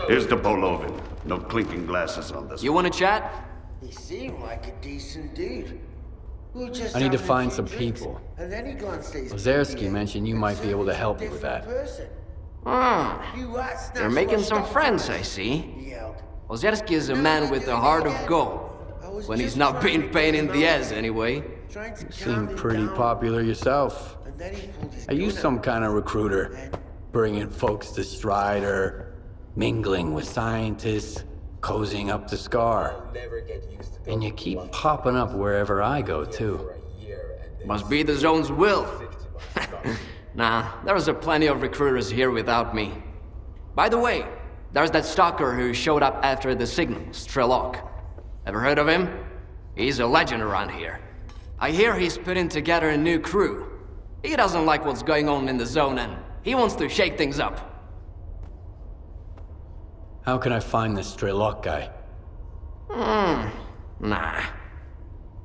Here's the Polovin. No clinking glasses on this. You wanna chat? He seemed like a decent dude. We were just I need to having a find few some drinks, people. And then he glanced at his Ozerski PDA mentioned you and might be able to suddenly help he me was with a different that. person. Hmm. You're making some friends, I see. He yelled. Ozerski is a man with a heart of gold. When he's not being pain in the ass, anyway. Trying to You calm seem him pretty down, popular yourself. and then he pulled his Are you gun some out. kind of recruiter? Bringing folks to Strider, mingling with scientists, cozying up to S.T.A.L.K.E.R. And you keep popping up wherever I go, too. Must be the Zone's will. Nah, there's a plenty of recruiters here without me. By the way, there's that stalker who showed up after the signal, S.T.A.L.K.E.R. Ever heard of him? He's a legend around here. I hear he's putting together a new crew. He doesn't like what's going on in the Zone and he wants to shake things up. How can I find this S.T.A.L.K.E.R. guy? Nah.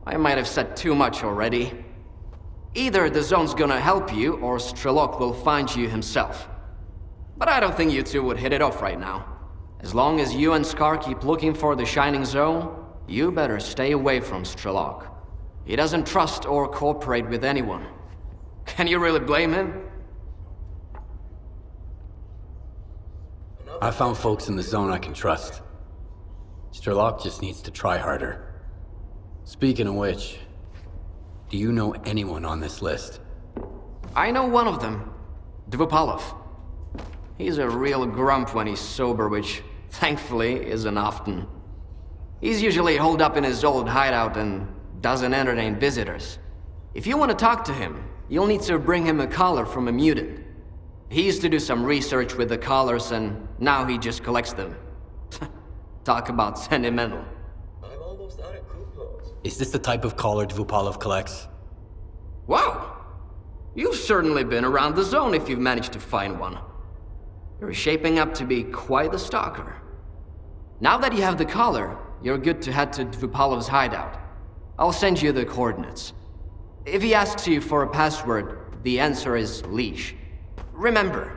I might have said too much already. Either the Zone's gonna help you, or S.T.A.L.K.E.R. will find you himself. But I don't think you two would hit it off right now. As long as you and S.T.A.L.K.E.R. keep looking for the Shining Zone, you better stay away from S.T.A.L.K.E.R. He doesn't trust or cooperate with anyone. Can you really blame him? I found folks in the Zone I can trust. S.T.A.L.K.E.R. just needs to try harder. Speaking of which, do you know anyone on this list? I know one of them, Dvupalov. He's a real grump when he's sober, which, thankfully, isn't often. He's usually holed up in his old hideout and doesn't entertain visitors. If you want to talk to him, you'll need to bring him a collar from a mutant. He used to do some research with the collars, and now he just collects them. Talk about sentimental. I'm almost out of coupons. Is this the type of collar Dvupalov collects? Wow! You've certainly been around the Zone if you've managed to find one. You're shaping up to be quite the stalker. Now that you have the collar, you're good to head to Dvupalov's hideout. I'll send you the coordinates. If he asks you for a password, the answer is leash. Remember,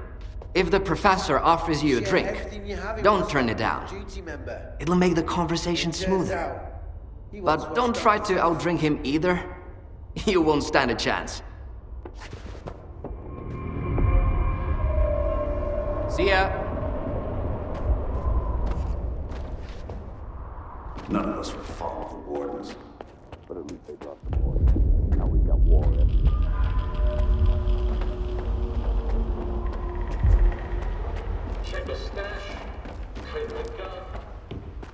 if the professor offers you a drink, don't turn it down. It'll make the conversation smoother. But don't try to outdrink him either. You won't stand a chance. See ya. None of us would follow the wardens. But at least they brought some war. Now we've got war everywhere. Check the stash, trade the gun,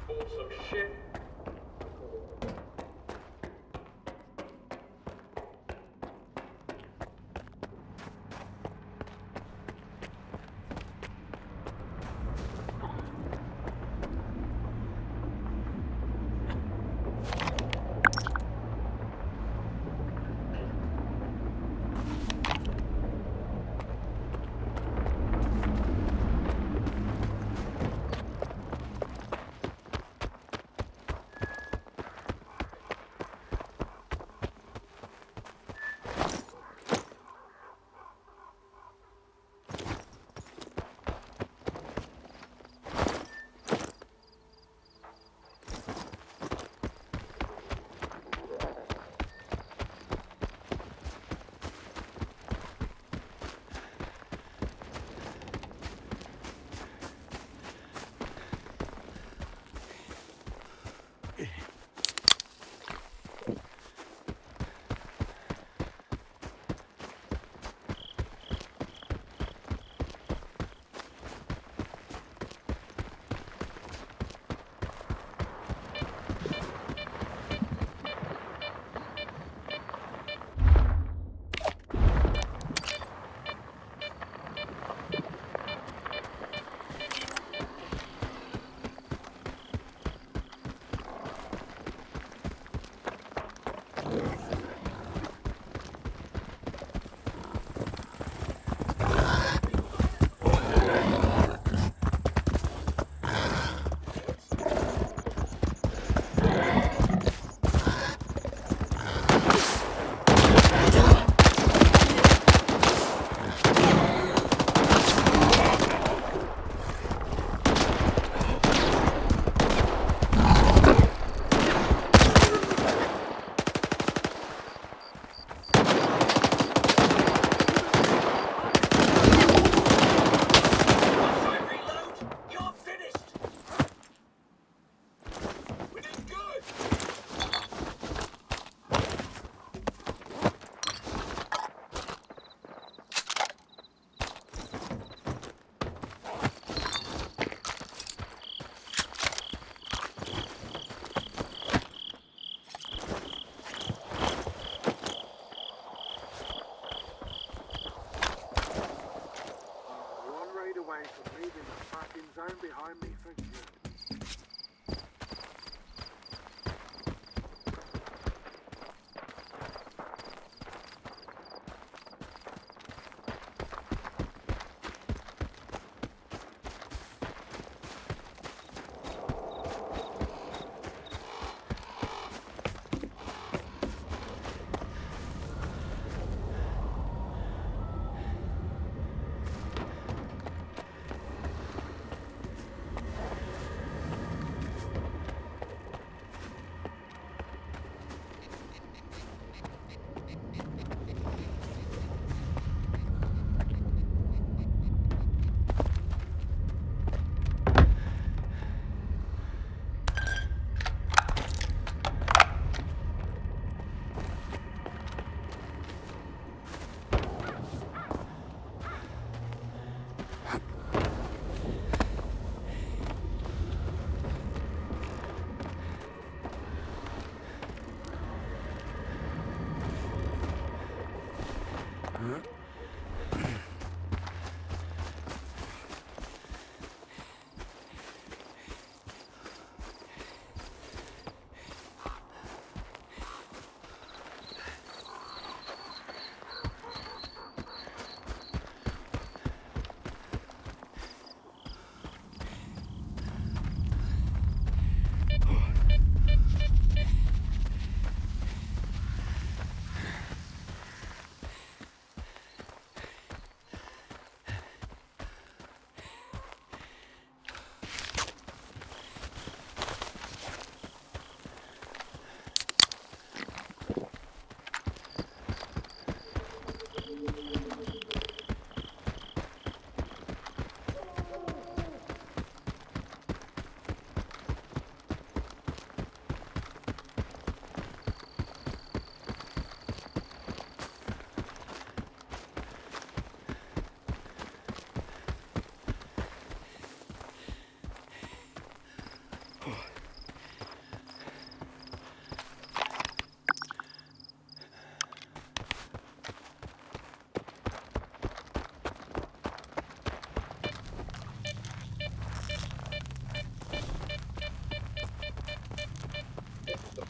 bought some shit. tracking zone behind me, thank you.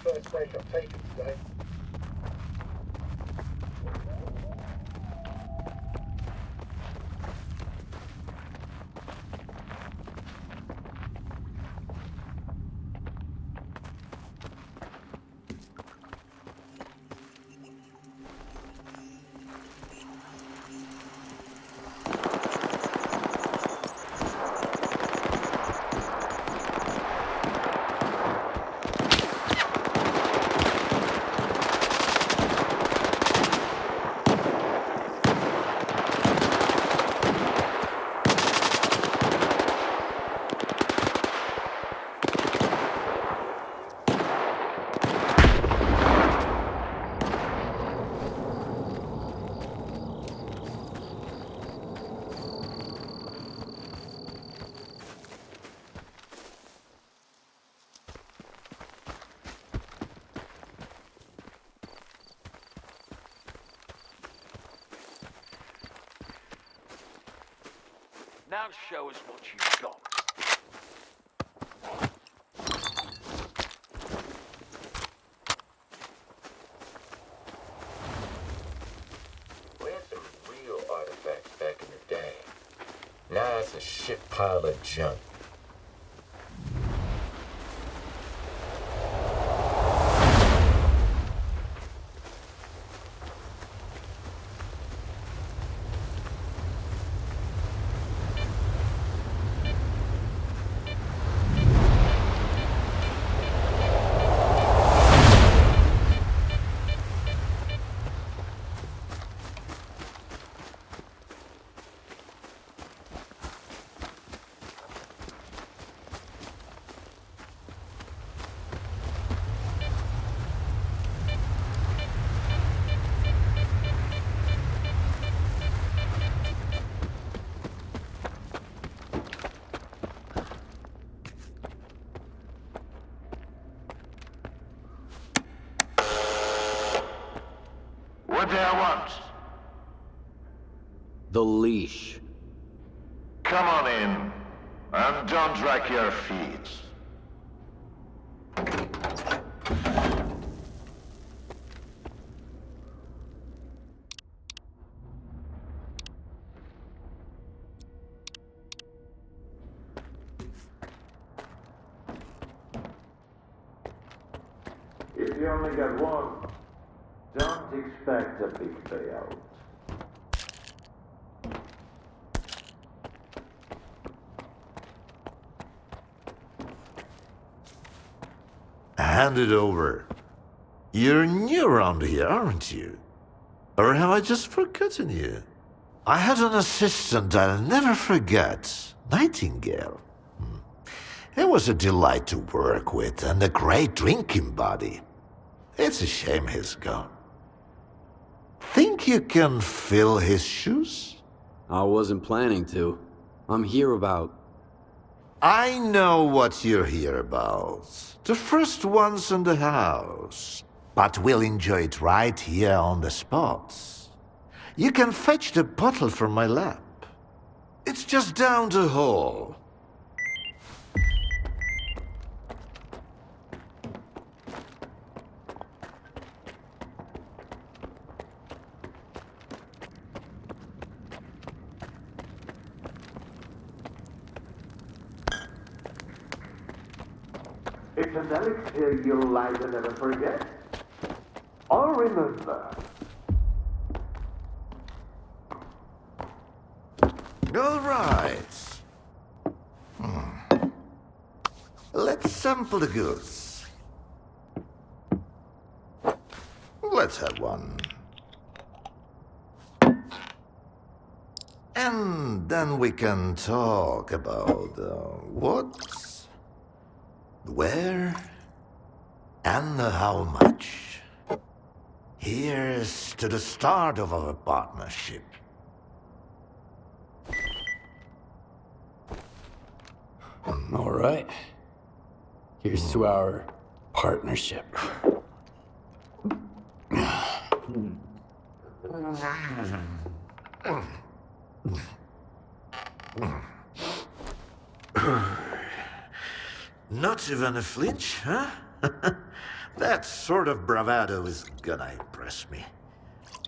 First break I've taken today. Now show us what you've got. We had some real artifacts back in the day. Now it's a shit pile of junk. What do I want? The leash. Come on in. And don't drag your feet. If you only get one, don't expect a big payout. Hand it over. You're new around here, aren't you? Or have I just forgotten you? I had an assistant I'll never forget, Nightingale. It was a delight to work with and a great drinking buddy. It's a shame he's gone. Think you can fill his shoes? I wasn't planning to. I'm here about... I know what you're here about. The first ones in the house. But we'll enjoy it right here on the spot. You can fetch the bottle from my lab. It's just down the hall. It's an elixir you'll light and never forget. Or remember. All right. Let's sample the goods. Let's have one. And then we can talk about what, where, and how much. Here's to the start of our partnership. All right. Here's to our partnership. Not even a flinch, huh? That sort of bravado is gonna impress me.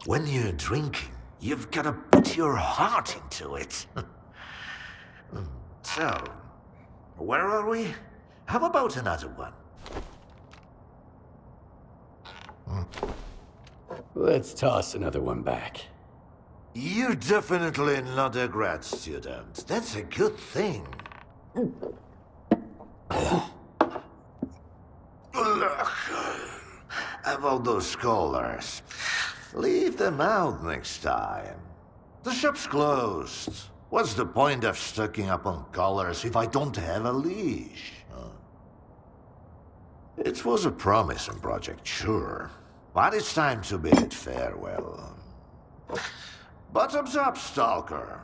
When you're drinking, you've gotta put your heart into it. So, where are we? How about another one? Let's toss another one back. You're definitely not a grad student. That's a good thing. About those scholars. Leave them out next time. The shop's closed. What's the point of stocking up on collars if I don't have a leash? It was a promising project, sure. But it's time to bid it farewell. Bottoms up, Stalker.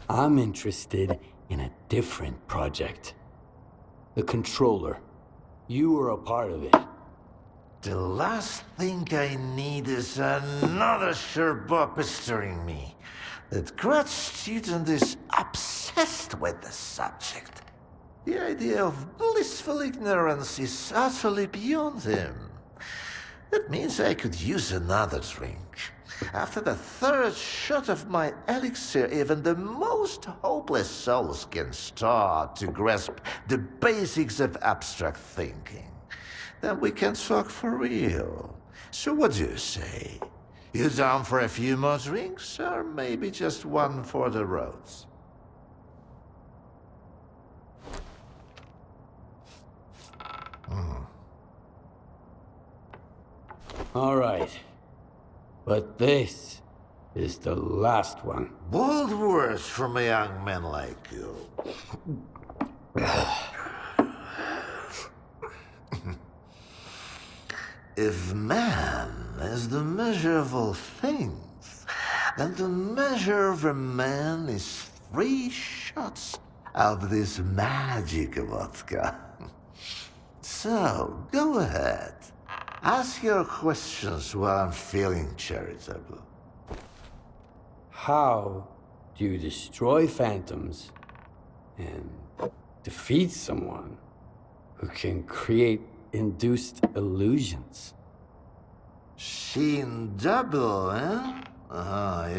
I'm interested in a different project. The controller. You were a part of it. The last thing I need is another sherpa pestering me. That grad student is obsessed with the subject. The idea of blissful ignorance is utterly beyond him. That means I could use another drink. After the third shot of my elixir, even the most hopeless souls can start to grasp the basics of abstract thinking. Then we can talk for real. So what do you say? You down for a few more drinks, or maybe just one for the roads? All right. But this is the last one. Bold words from a young man like you. If man is the measure of all things, then the measure of a man is 3 shots of this magic vodka. So, go ahead. Ask your questions while I'm feeling charitable. How do you destroy phantoms and defeat someone who can create induced illusions? Seen double, eh?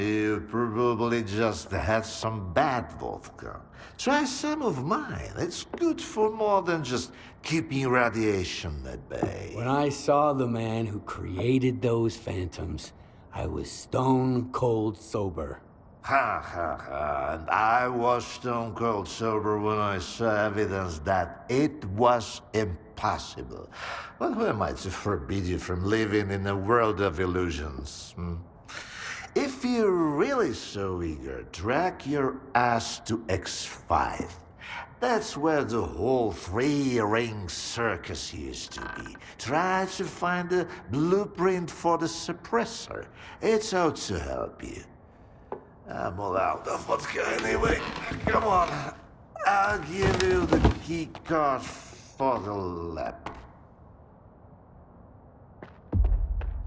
You probably just had some bad vodka. Try some of mine. It's good for more than just keeping radiation at bay. When I saw the man who created those phantoms, I was stone cold sober. Ha ha ha. And I was stone cold sober when I saw evidence that it was impossible. But who am I to forbid you from living in a world of illusions? If you're really so eager, drag your ass to X5. That's where the whole three-ring circus used to be. Try to find a blueprint for the suppressor. It's out to help you. I'm all out of vodka anyway. Come on. I'll give you the key card for the lab.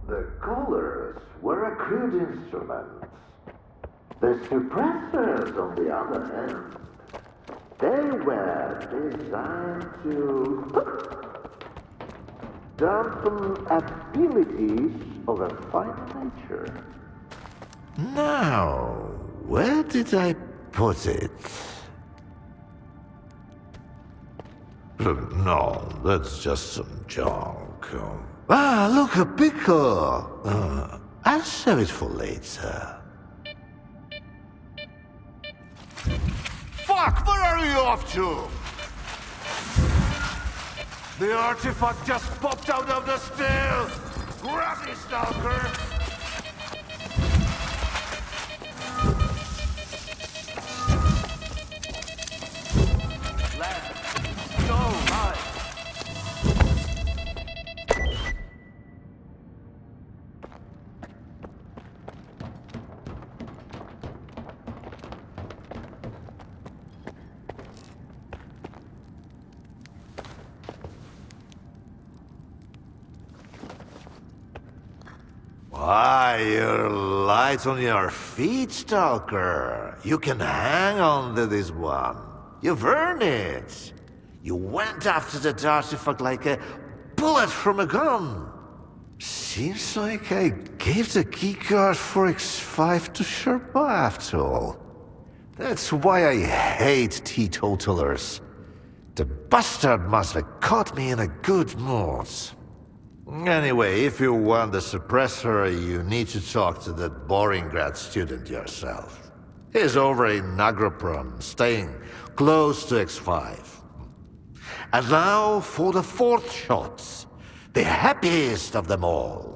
The colors were a crude instrument. The suppressors, on the other hand, they were designed to dampen affinities of a fine nature. Now, where did I put it? No, that's just some junk. Look, a pickle. I'll save it for later. Fuck, where are you off to? The artifact just popped out of the steel. Grab me, Stalker. Let's go, right. Why, you're light on your feet, Stalker. You can hang on to this one. You've earned it. You went after that artifact like a bullet from a gun. Seems like I gave the keycard for X5 to Sherpa after all. That's why I hate teetotalers. The bastard must have caught me in a good mood. Anyway, if you want the suppressor, you need to talk to that boring grad student yourself. He's over in Agroprom, staying close to X5. And now for the fourth shot, the happiest of them all.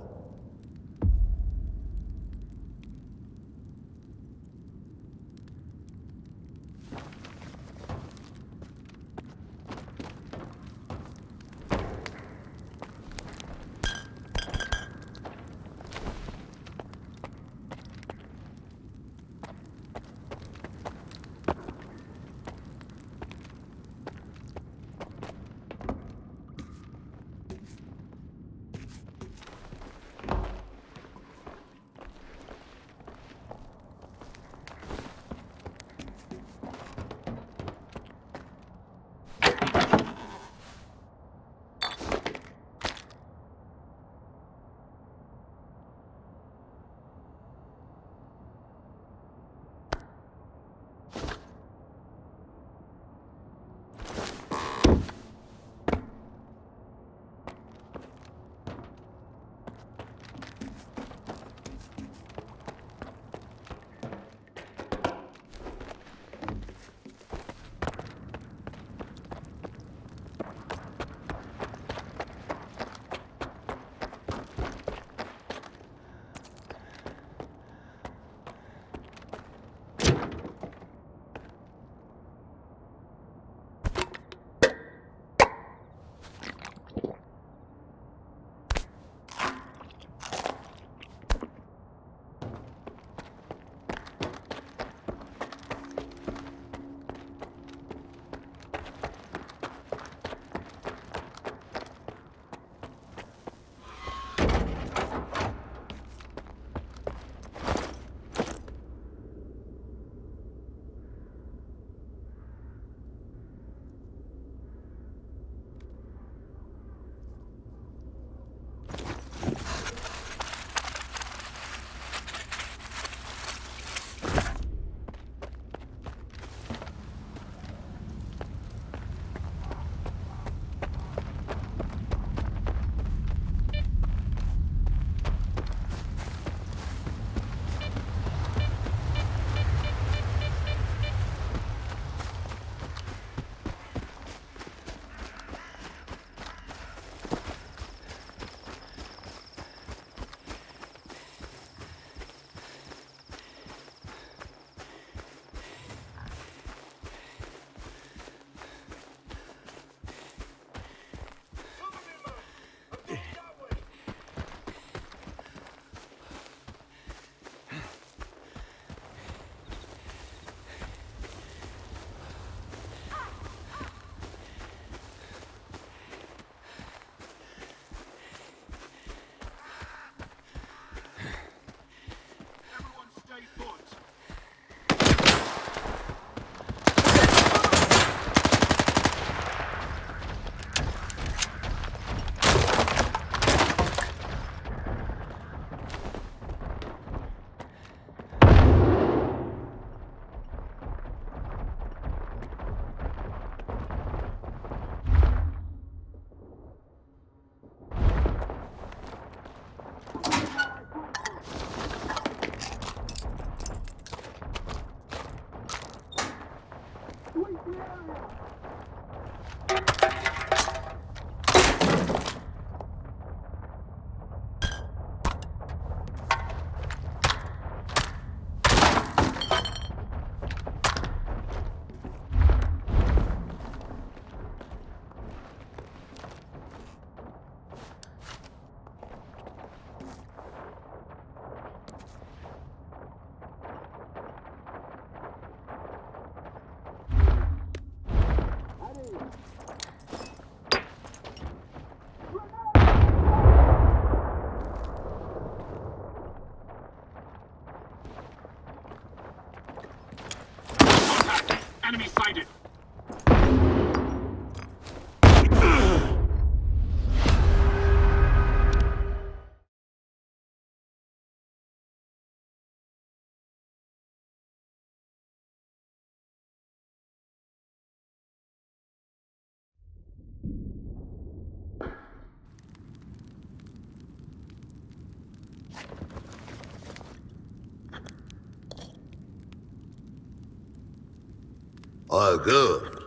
Oh, good.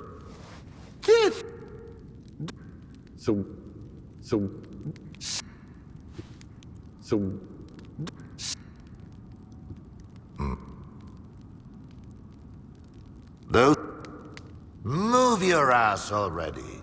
Those... Move your ass already.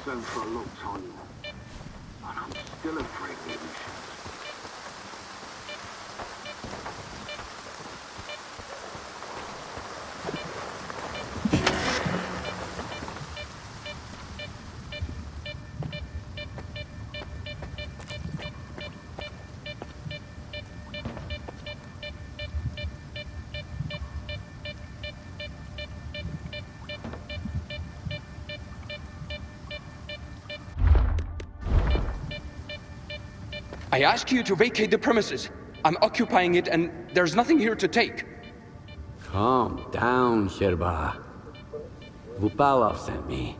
so for a long time, and I'm still afraid of emissions. I ask you to vacate the premises. I'm occupying it and there's nothing here to take. Calm down, Sherba. Vupalov sent me.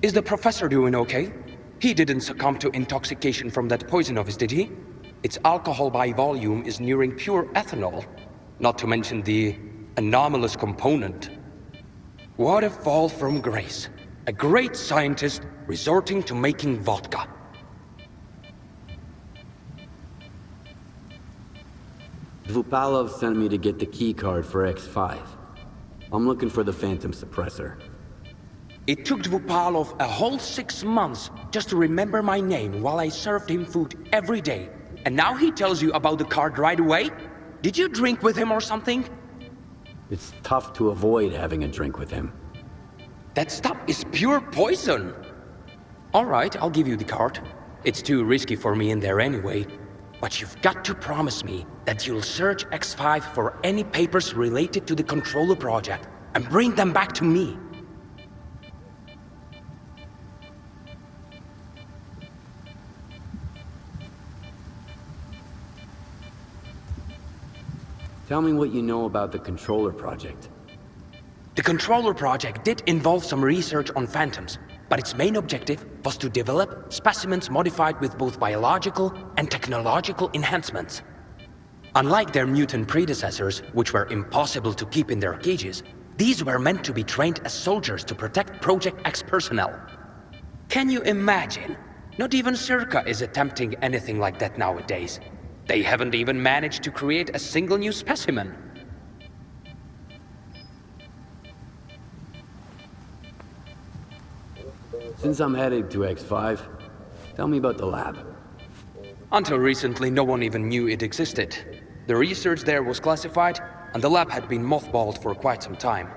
Is the professor doing okay? He didn't succumb to intoxication from that poison of his, did he? Its alcohol by volume is nearing pure ethanol. Not to mention the anomalous component. What a fall from grace. A great scientist resorting to making vodka. Vupalov sent me to get the key card for X5. I'm looking for the phantom suppressor. It took Vupalov a whole 6 months just to remember my name while I served him food every day. And now he tells you about the card right away? Did you drink with him or something? It's tough to avoid having a drink with him. That stuff is pure poison! Alright, I'll give you the card. It's too risky for me in there anyway. But you've got to promise me that you'll search X5 for any papers related to the controller project and bring them back to me. Tell me what you know about the controller project. The controller project did involve some research on phantoms, but its main objective was to develop specimens modified with both biological and technological enhancements. Unlike their mutant predecessors, which were impossible to keep in their cages, these were meant to be trained as soldiers to protect Project X personnel. Can you imagine? Not even S.T.A.L.K.E.R is attempting anything like that nowadays. They haven't even managed to create a single new specimen. Since I'm headed to X5, tell me about the lab. Until recently, no one even knew it existed. The research there was classified, and the lab had been mothballed for quite some time.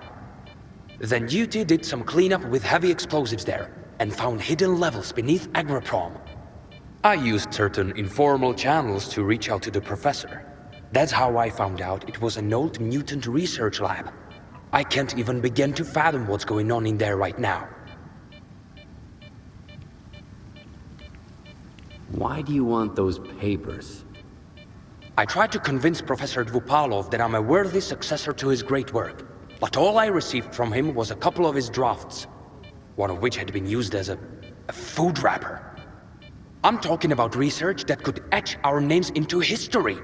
Then Duty did some cleanup with heavy explosives there, and found hidden levels beneath Agroprom. I used certain informal channels to reach out to the professor. That's how I found out it was an old mutant research lab. I can't even begin to fathom what's going on in there right now. Why do you want those papers? I tried to convince Professor Vupalov that I'm a worthy successor to his great work, but all I received from him was a couple of his drafts, one of which had been used as a food wrapper. I'm talking about research that could etch our names into history.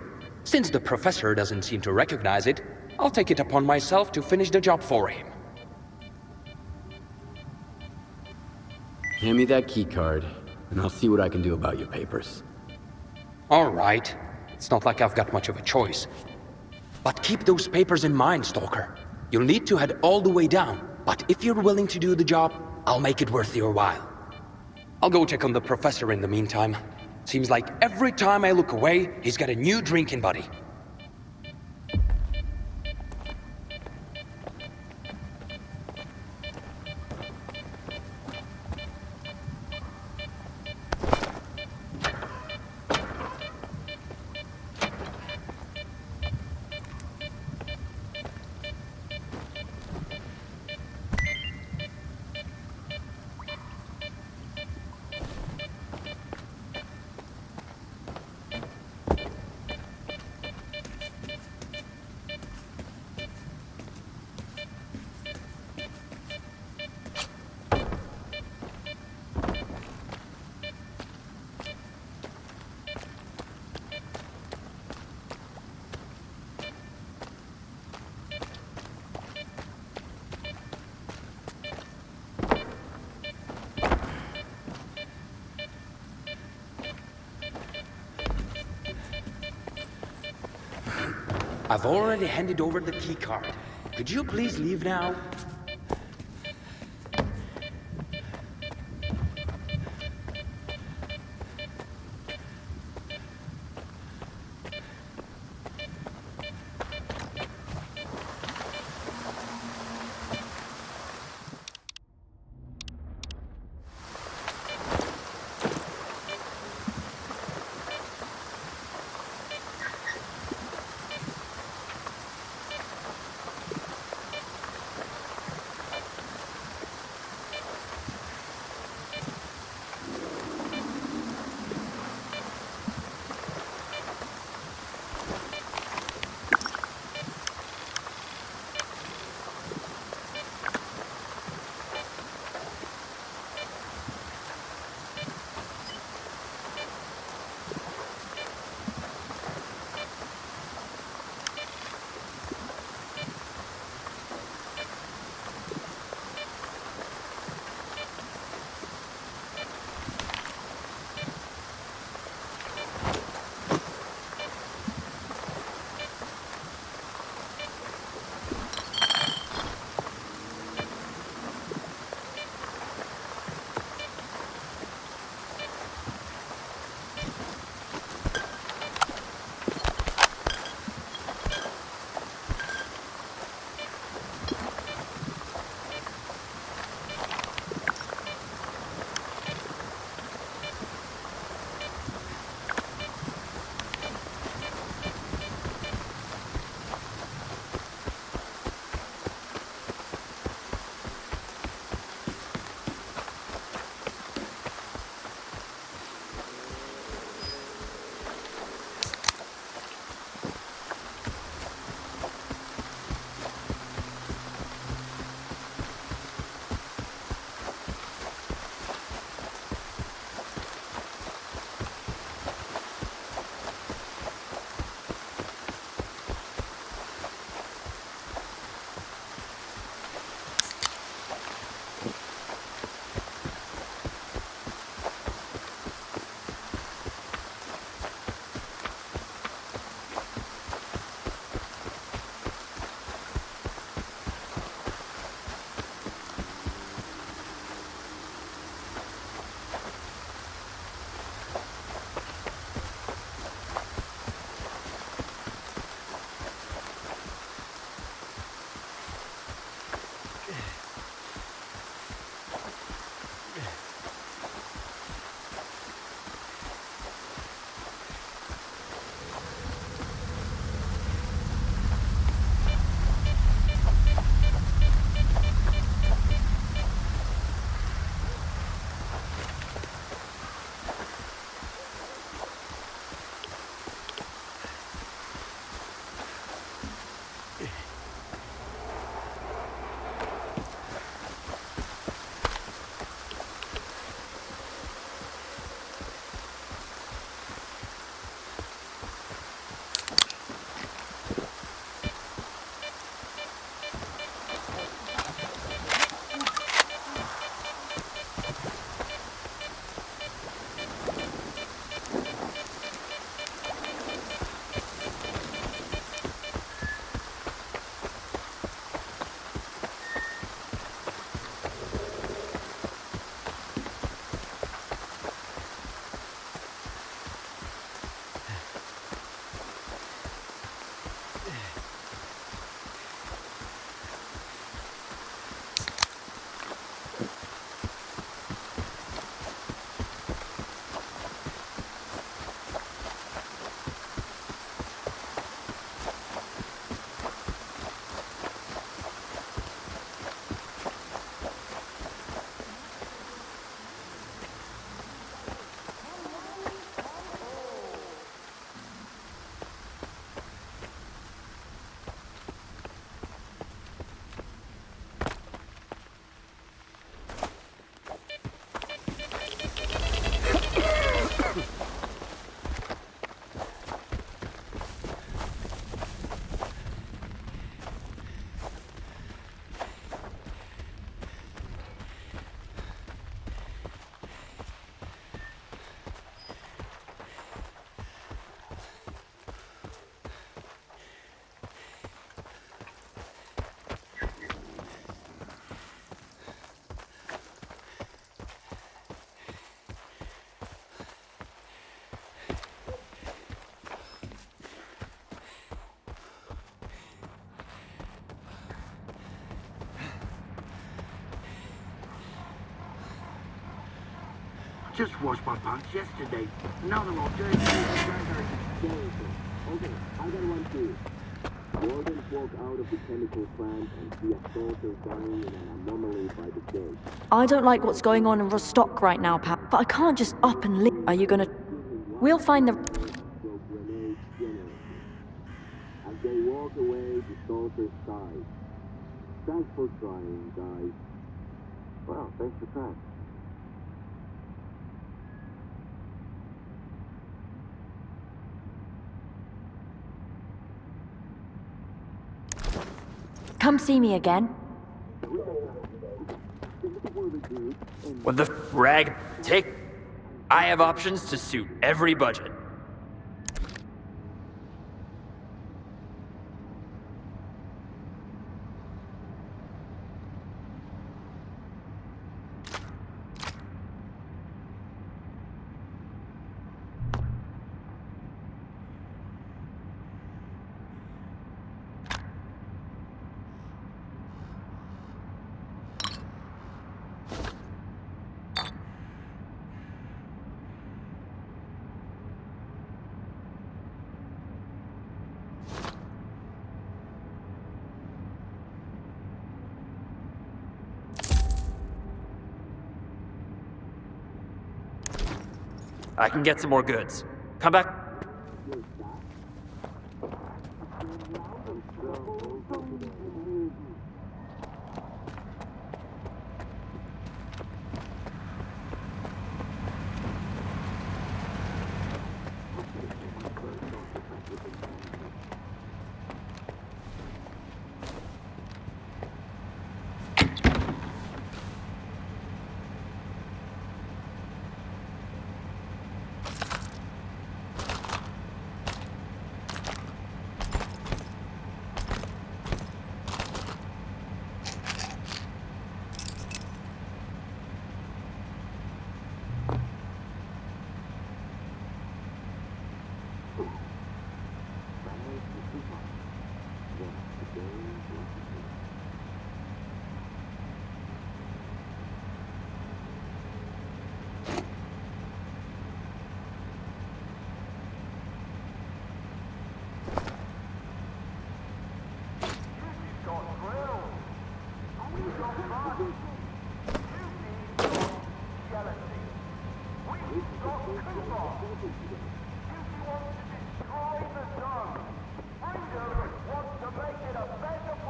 Since the professor doesn't seem to recognize it, I'll take it upon myself to finish the job for him. Hand me that key card, and I'll see what I can do about your papers. All right. It's not like I've got much of a choice. But keep those papers in mind, Stalker. You'll need to head all the way down, but if you're willing to do the job, I'll make it worth your while. I'll go check on the professor in the meantime. Seems like every time I look away, he's got a new drinking buddy. I've already handed over the key card. Could you please leave now? just washed my pants yesterday. Now they're all dirty. Okay, I got one for you. Wardens walk out of the chemical plant and see a soldier dying in an anomaly by the day. I don't like what's going on in Rostock right now, Pat, but I can't just up and leave. Are you gonna... We'll find the... As they walk away, the soldiers die. Thanks for trying, guys. Well, thanks for trying. Come see me again. What the rag? Take. I have options to suit every budget. I can get some more goods. Come back.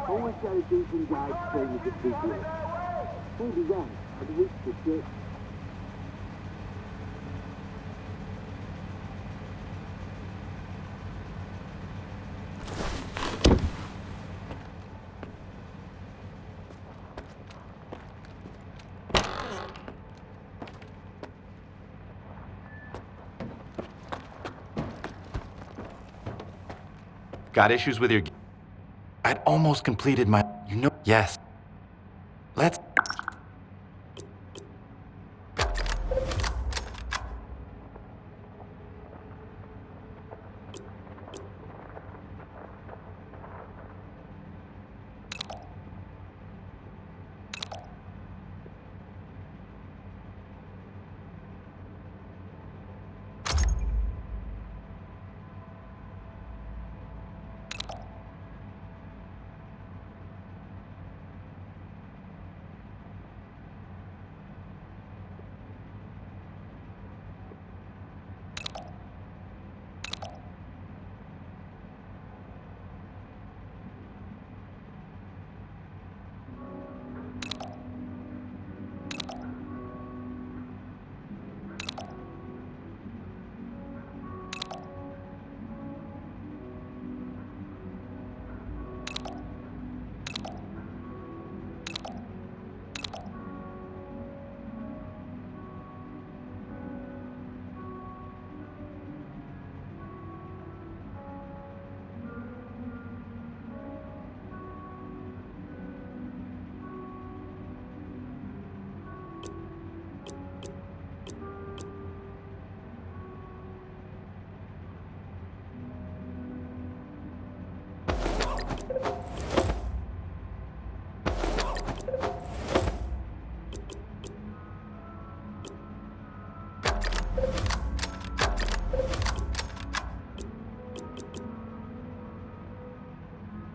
Always got a decent guy to play with the big wheel. Who did that? I'd wish for shit. Got issues with your... I'd almost completed my... Yes. Let's...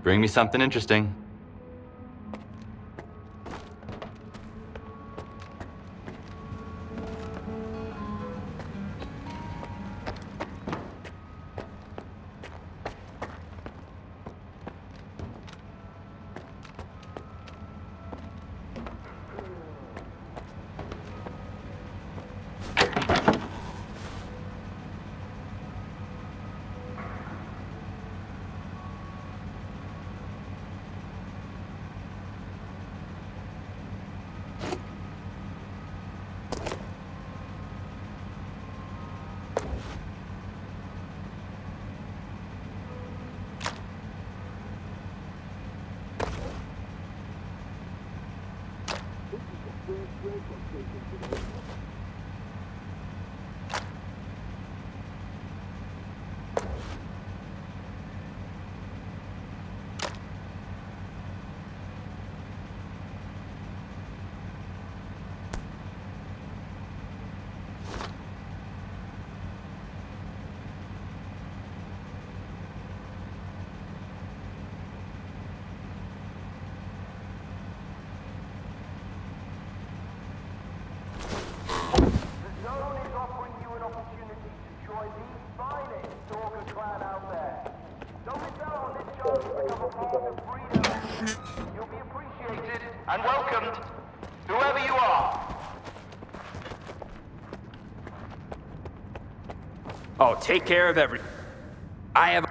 Bring me something interesting. And welcomed, whoever you are. Oh, take care of everything. I have...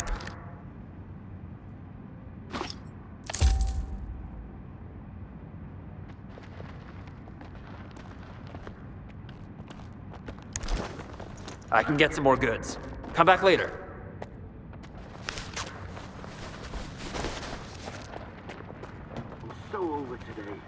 I can get some more goods. Come back later. I'm so over today.